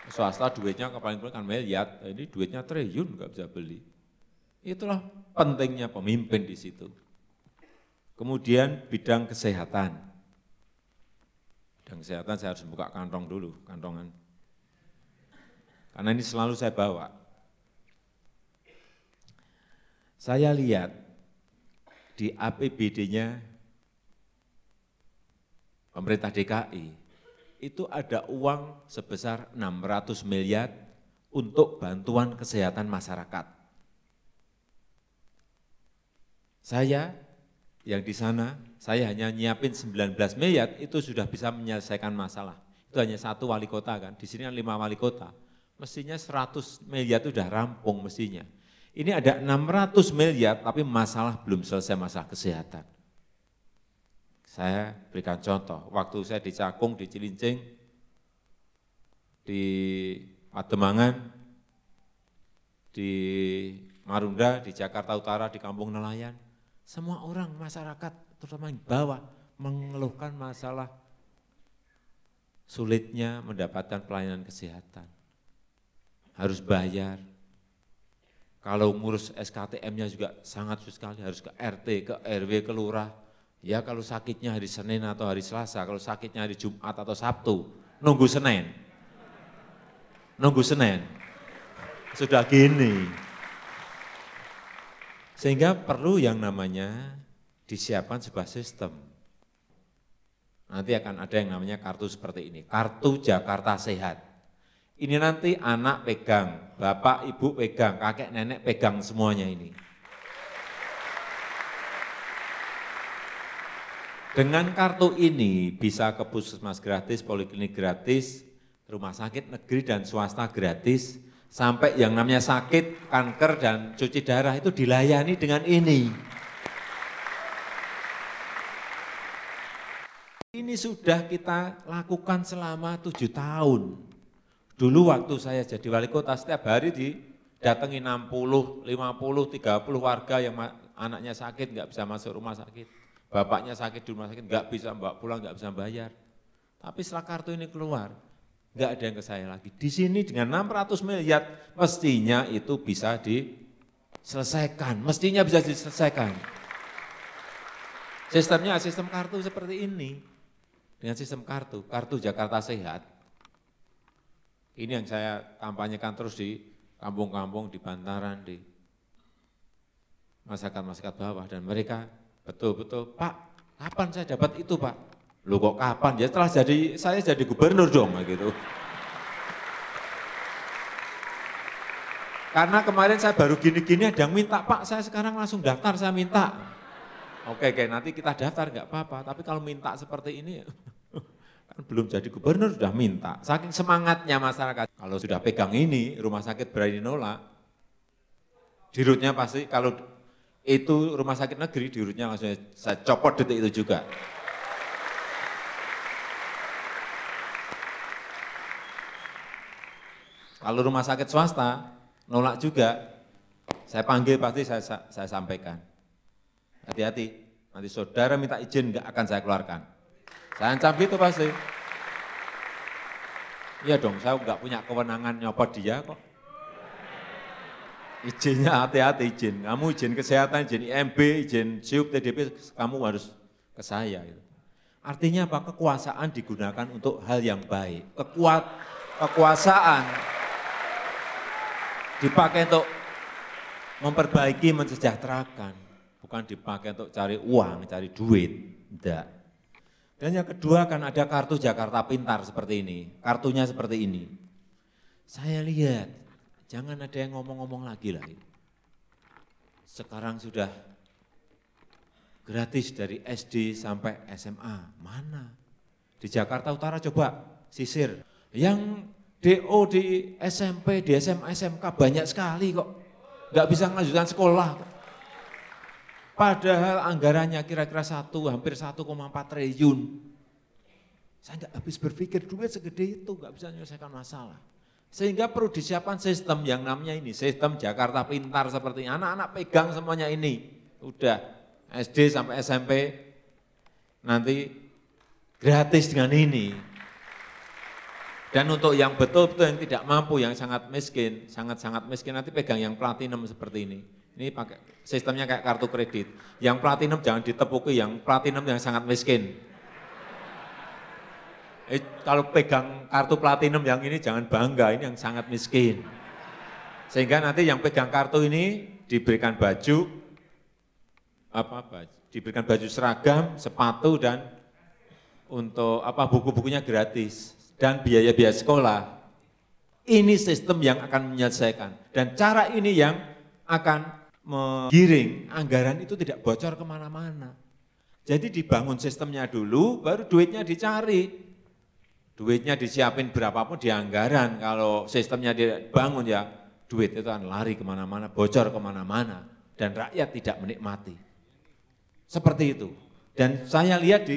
Swasta duitnya paling kan miliar, ini duitnya triliun nggak bisa beli. Itulah pentingnya pemimpin di situ. Kemudian bidang kesehatan. Bidang kesehatan saya harus buka kantong dulu, kantongan. Karena ini selalu saya bawa. Saya lihat di APBD-nya pemerintah DKI, itu ada uang sebesar 600 miliar untuk bantuan kesehatan masyarakat. Saya yang di sana, saya hanya nyiapin 19 miliar, itu sudah bisa menyelesaikan masalah. Itu hanya satu wali kota kan, di sini kan 5 wali kota. Mestinya 100 miliar itu sudah rampung mestinya. Ini ada 600 miliar, tapi masalah belum selesai, masalah kesehatan. Saya berikan contoh, waktu saya di Cakung, di Cilincing, di Pademangan, di Marunda, di Jakarta Utara, di Kampung Nelayan, semua orang masyarakat, terutama yang bawah, mengeluhkan masalah sulitnya mendapatkan pelayanan kesehatan. Harus bayar. Kalau ngurus SKTM-nya juga sangat susah sekali, harus ke RT, ke RW, ke lurah. Ya kalau sakitnya hari Senin atau hari Selasa, kalau sakitnya hari Jumat atau Sabtu, nunggu Senin. Nunggu Senin. Sudah gini. Sehingga perlu yang namanya disiapkan sebuah sistem. Nanti akan ada yang namanya kartu seperti ini, Kartu Jakarta Sehat. Ini nanti anak pegang, bapak, ibu pegang, kakek, nenek pegang semuanya ini. Dengan kartu ini bisa ke puskesmas gratis, poliklinik gratis, rumah sakit negeri dan swasta gratis, sampai yang namanya sakit, kanker dan cuci darah itu dilayani dengan ini. Ini sudah kita lakukan selama 7 tahun. Dulu waktu saya jadi wali kota, setiap hari didatangi 60, 50, 30 warga yang anaknya sakit, nggak bisa masuk rumah sakit. Bapaknya sakit di rumah sakit, nggak bisa bawa pulang, nggak bisa bayar. Tapi setelah kartu ini keluar, nggak ada yang ke saya lagi. Di sini dengan 600 miliar, mestinya itu bisa diselesaikan. Mestinya bisa diselesaikan. Sistemnya sistem kartu seperti ini. Dengan sistem kartu Jakarta Sehat. Ini yang saya kampanyekan terus di kampung-kampung, di bantaran, di masyarakat-masyarakat bawah. Dan mereka betul-betul, Pak, kapan saya dapat itu Pak? Loh kok kapan? Ya setelah saya jadi gubernur dong, gitu. Karena kemarin saya baru gini-gini ada yang minta, Pak saya sekarang langsung daftar, saya minta. Oke, nanti kita daftar nggak apa-apa, tapi kalau minta seperti ini, kan belum jadi gubernur sudah minta. Saking semangatnya masyarakat, kalau sudah pegang ini, rumah sakit berani nolak, dirutnya pasti kalau itu rumah sakit negeri, dirutnya langsung saya copot detik itu juga. Kalau rumah sakit swasta, nolak juga, saya panggil pasti saya sampaikan. Hati-hati, nanti saudara minta izin nggak akan saya keluarkan. Saya ancam gitu pasti. Iya dong, saya nggak punya kewenangan nyopot dia kok. Izinnya hati-hati izin, kamu izin kesehatan, izin IMB, izin SIUP, TDP, kamu harus ke saya. Artinya apa? Kekuasaan digunakan untuk hal yang baik. Kekuasaan dipakai untuk memperbaiki, mensejahterakan. Bukan dipakai untuk cari uang, cari duit. Tidak. Dan yang kedua kan ada kartu Jakarta Pintar seperti ini. Kartunya seperti ini. Saya lihat, jangan ada yang ngomong-ngomong lagi lah. Sekarang sudah gratis dari SD sampai SMA. Mana? Di Jakarta Utara coba sisir. Yang DO di SMP, di SMA, SMK banyak sekali kok. Nggak bisa melanjutkan sekolah. Padahal anggarannya kira-kira hampir 1,4 triliun. Saya nggak habis berpikir duit segede itu, nggak bisa menyelesaikan masalah. Sehingga perlu disiapkan sistem yang namanya ini, sistem Jakarta Pintar seperti ini. Anak-anak pegang semuanya ini. Udah SD sampai SMP, nanti gratis dengan ini. Dan untuk yang betul-betul yang tidak mampu, yang sangat miskin, sangat-sangat miskin, nanti pegang yang platinum seperti ini. Ini pakai sistemnya kayak kartu kredit. Yang platinum jangan ditepuki, yang platinum yang sangat miskin. Kalau pegang kartu platinum yang ini jangan bangga, ini yang sangat miskin. Sehingga nanti yang pegang kartu ini diberikan baju, diberikan baju seragam, sepatu, dan untuk buku-bukunya gratis. Dan biaya-biaya sekolah, ini sistem yang akan menyelesaikan. Dan cara ini yang akan menggiring anggaran itu tidak bocor kemana-mana. Jadi dibangun sistemnya dulu, baru duitnya dicari. Duitnya disiapin berapapun di anggaran, kalau sistemnya dibangun ya duit itu akan lari kemana-mana, bocor kemana-mana. Dan rakyat tidak menikmati. Seperti itu. Dan saya lihat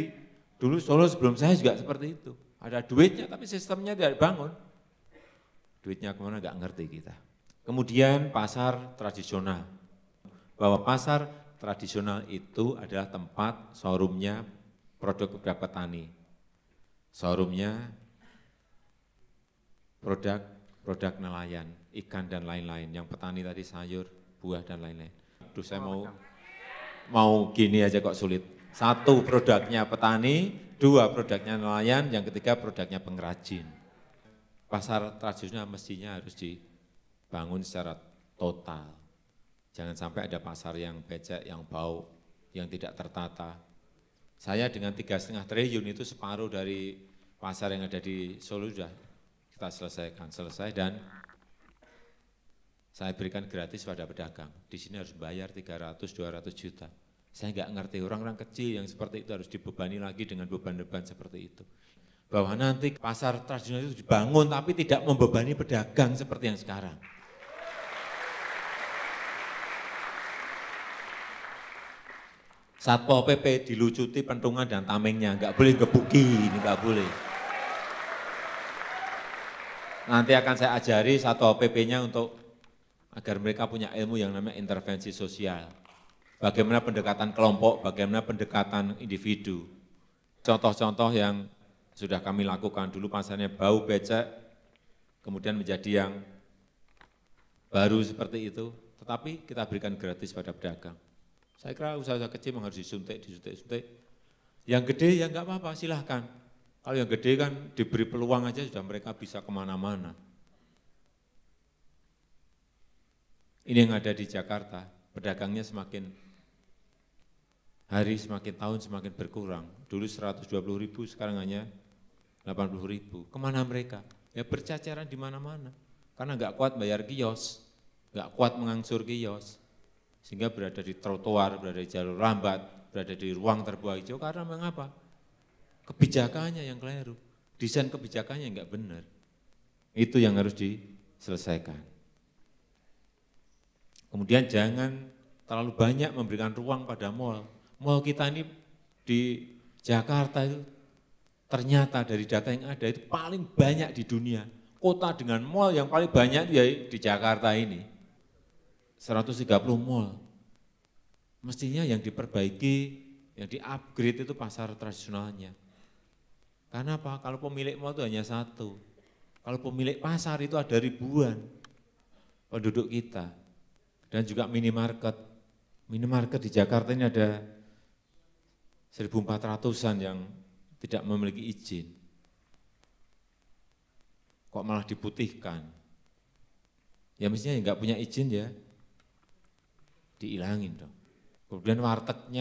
dulu Solo sebelum saya juga seperti itu. Ada duitnya tapi sistemnya tidak dibangun. Duitnya kemana nggak ngerti kita. Kemudian pasar tradisional. Bahwa pasar tradisional itu adalah tempat showroomnya produk petani. Showroomnya produk nelayan, ikan dan lain-lain. Yang petani tadi sayur, buah dan lain-lain. Aduh saya mau gini aja kok sulit. Satu produknya petani, dua produknya nelayan, yang ketiga produknya pengrajin. Pasar tradisional mestinya harus dibangun secara total. Jangan sampai ada pasar yang becek, yang bau, yang tidak tertata. Saya dengan 3,5 triliun itu separuh dari pasar yang ada di Solo sudah kita selesai dan saya berikan gratis pada pedagang. Di sini harus bayar 300-200 juta. Saya nggak ngerti orang-orang kecil yang seperti itu harus dibebani lagi dengan beban-beban seperti itu. Bahwa nanti pasar tradisional itu dibangun tapi tidak membebani pedagang seperti yang sekarang. Satpol PP dilucuti pentungan dan tamengnya, nggak boleh gebuki, ini nggak boleh. Nanti akan saya ajari Satpol PP-nya untuk agar mereka punya ilmu yang namanya intervensi sosial. Bagaimana pendekatan kelompok, bagaimana pendekatan individu. Contoh-contoh yang sudah kami lakukan dulu pasarnya bau becek, kemudian menjadi yang baru seperti itu, tetapi kita berikan gratis pada pedagang. Saya kira usaha-usaha kecil memang harus disuntik. Yang gede ya enggak apa-apa, silahkan. Kalau yang gede kan diberi peluang aja sudah mereka bisa kemana-mana. Ini yang ada di Jakarta, pedagangnya semakin hari semakin tahun semakin berkurang. Dulu 120.000, sekarang hanya 80.000. Kemana mereka? Ya bercacaran di mana-mana. Karena nggak kuat bayar kios, nggak kuat mengangsur kios. Sehingga berada di trotoar, berada di jalur lambat, berada di ruang terbuka hijau. Karena mengapa? Kebijakannya yang keliru. Desain kebijakannya nggak benar. Itu yang harus diselesaikan. Kemudian jangan terlalu banyak memberikan ruang pada mal. Mal kita ini di Jakarta itu ternyata dari data yang ada itu paling banyak di dunia. Kota dengan mal yang paling banyak ya di Jakarta ini. 130 mal. Mestinya yang diperbaiki, yang di-upgrade itu pasar tradisionalnya. Karena apa? Kalau pemilik mal itu hanya satu. Kalau pemilik pasar itu ada ribuan penduduk kita. Dan juga minimarket. Minimarket di Jakarta ini ada 1.400-an yang tidak memiliki izin. Kok malah diputihkan? Ya mestinya nggak punya izin ya, diilangin dong. Kemudian warteg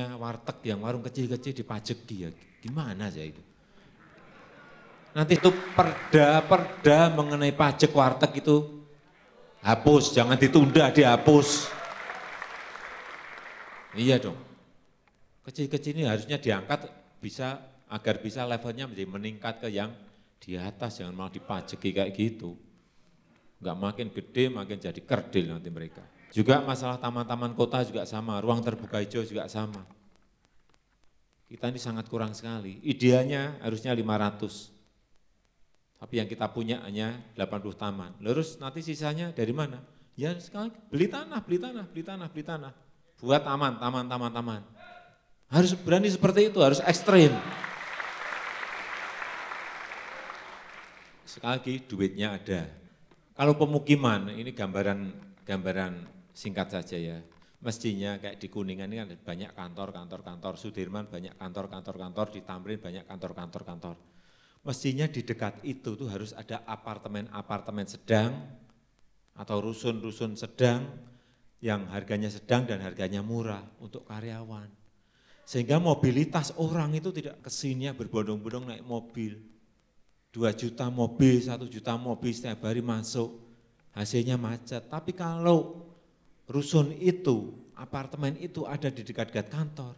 yang warung kecil-kecil dipajeki ya, gimana sih itu? Nanti itu perda mengenai pajak warteg itu hapus, jangan ditunda, dihapus. Iya dong. Kecil-kecil ini harusnya diangkat agar bisa levelnya menjadi meningkat ke yang di atas, jangan malah dipajeki kayak gitu. Enggak makin gede, makin jadi kerdil nanti mereka. Juga masalah taman-taman kota juga sama, ruang terbuka hijau juga sama. Kita ini sangat kurang sekali, idealnya harusnya 500. Tapi yang kita punya hanya 80 taman. Terus nanti sisanya dari mana? Ya sekali beli tanah. Buat taman. Harus berani seperti itu, harus ekstrim. sekali lagi duitnya ada. Kalau pemukiman, ini gambaran singkat saja ya. Mestinya kayak di Kuningan ini ada banyak kantor, Sudirman banyak kantor, di Tamrin banyak kantor. Mestinya di dekat itu tuh harus ada apartemen sedang atau rusun sedang yang harganya sedang dan harganya murah untuk karyawan. Sehingga mobilitas orang itu tidak kesininya berbondong-bondong naik mobil. 2 juta mobil, 1 juta mobil setiap hari masuk, hasilnya macet. Tapi kalau rusun itu, apartemen itu ada di dekat-dekat kantor,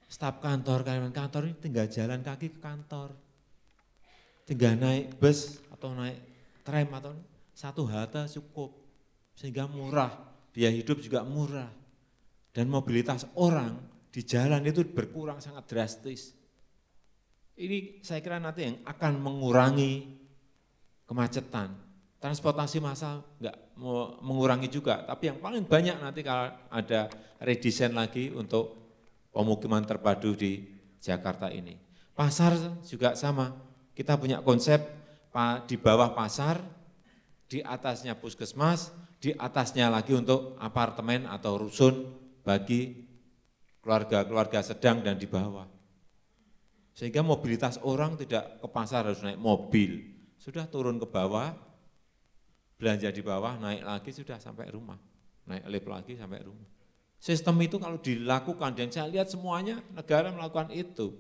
staf kantor, karyawan kantor ini tinggal jalan kaki ke kantor, tinggal naik bus atau naik tram atau 1 halte cukup, sehingga murah, biaya hidup juga murah, dan mobilitas orang di jalan itu berkurang sangat drastis. Ini saya kira nanti yang akan mengurangi kemacetan. Transportasi massal enggak mau mengurangi juga, tapi yang paling banyak nanti kalau ada redesign lagi untuk pemukiman terpadu di Jakarta ini. Pasar juga sama, kita punya konsep di bawah pasar, di atasnya puskesmas, di atasnya lagi untuk apartemen atau rusun bagi keluarga-keluarga sedang dan di bawah. Sehingga mobilitas orang tidak ke pasar harus naik mobil, sudah turun ke bawah, belanja di bawah, naik lagi sudah sampai rumah, naik lift lagi sampai rumah. Sistem itu kalau dilakukan, dan saya lihat semuanya negara melakukan itu.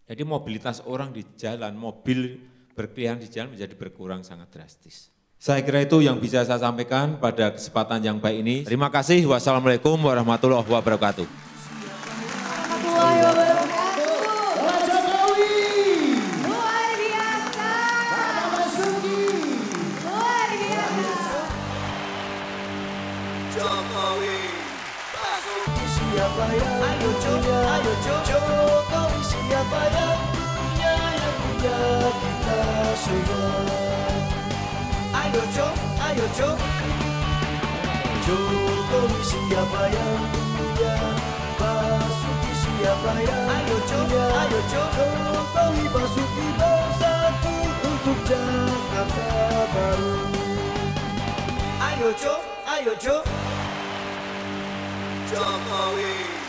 Jadi mobilitas orang di jalan, mobil berpilihan di jalan menjadi berkurang sangat drastis. Saya kira itu yang bisa saya sampaikan pada kesempatan yang baik ini. Terima kasih. Wassalamualaikum warahmatullahi wabarakatuh. Warahmatullahi wabarakatuh. Pak Jokowi, Luar biasa. Bapak Basuki, Luar biasa. Jokowi, Basuki siapa yang punya? Jokowi siapa yang punya kita semua? Ayo Jo, Jokowi siapa yang punya? Basuki siapa yang punya? Jokowi Basuki bersatu untuk Jakarta baru. Ayo Jo, Jokowi.